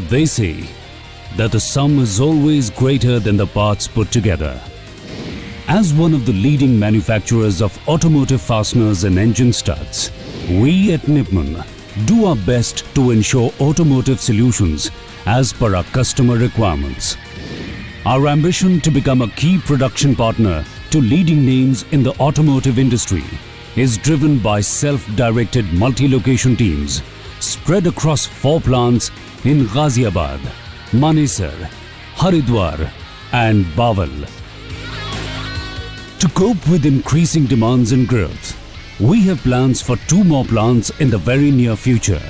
They say that the sum is always greater than the parts put together. As one of the leading manufacturers of automotive fasteners and engine studs, we at Nippon do our best to ensure automotive solutions as per our customer requirements. Our ambition to become a key production partner to leading names in the automotive industry is driven by self-directed multi-location teams spread across 4 plants in Ghaziabad, Manesar, Haridwar and Bawal. To cope with increasing demands and growth, we have plans for 2 more plants in the very near future.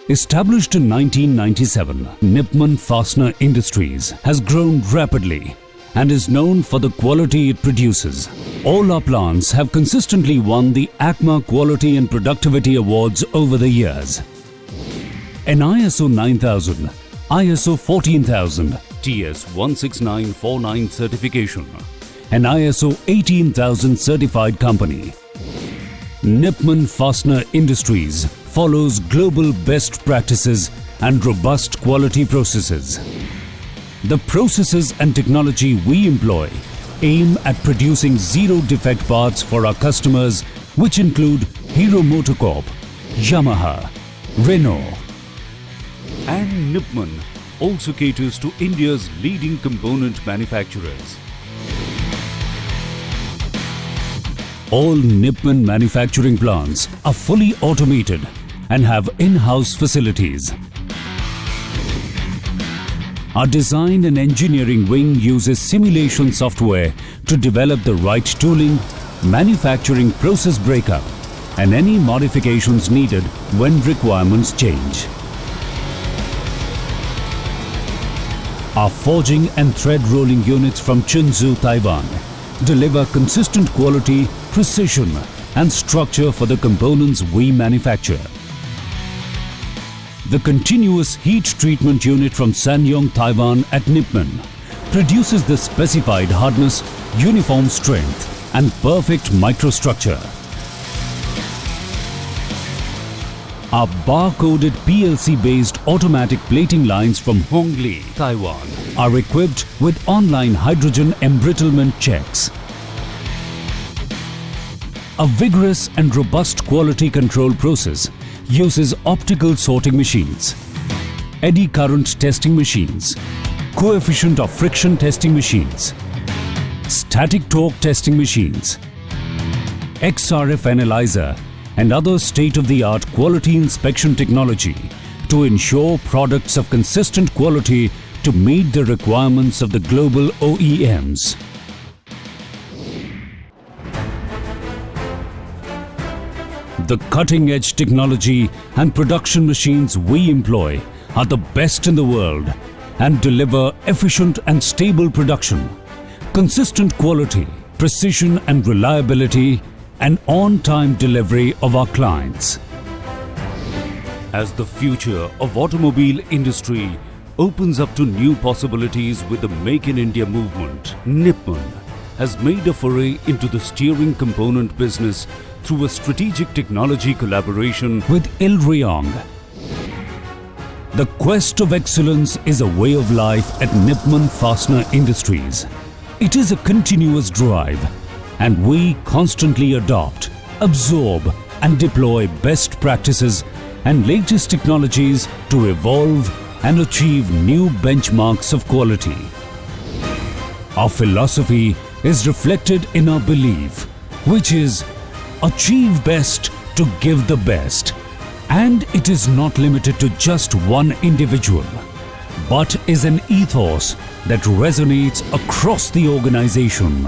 Established in 1997, Nippon Fastener Industries has grown rapidly and is known for the quality it produces. All our plants have consistently won the ACMA Quality and Productivity Awards over the years. An ISO 9000, ISO 14000, TS 16949 certification, an ISO 18000 certified company. Nippon Fastener Industries follows global best practices and robust quality processes. The processes and technology we employ aim at producing zero-defect parts for our customers, which include Hero MotoCorp, Yamaha, Renault. And Nippon also caters to India's leading component manufacturers. All Nippon manufacturing plants are fully automated and have in-house facilities. Our design and engineering wing uses simulation software to develop the right tooling, manufacturing process breakup, and any modifications needed when requirements change. Our forging and thread rolling units from Chunzu, Taiwan, deliver consistent quality, precision, and structure for the components we manufacture. The continuous heat treatment unit from Sanyong, Taiwan at Nippon produces the specified hardness, uniform strength, and perfect microstructure. Our bar-coded PLC-based automatic plating lines from Hongli, Taiwan are equipped with online hydrogen embrittlement checks. A vigorous and robust quality control process uses optical sorting machines, eddy current testing machines, coefficient of friction testing machines, static torque testing machines, XRF analyzer and other state-of-the-art quality inspection technology to ensure products of consistent quality to meet the requirements of the global OEMs. The cutting-edge technology and production machines we employ are the best in the world and deliver efficient and stable production, consistent quality, precision and reliability, and on-time delivery of our clients. As the future of automobile industry opens up to new possibilities with the Make in India movement, Nippon has made a foray into the steering component business through a strategic technology collaboration with Ilriong. The quest of excellence is a way of life at Nippon Fastener Industries. It is a continuous drive, and we constantly adopt, absorb, and deploy best practices and latest technologies to evolve and achieve new benchmarks of quality. Our philosophy is reflected in our belief, which is achieve best to give the best. And it is not limited to just one individual, but is an ethos that resonates across the organization.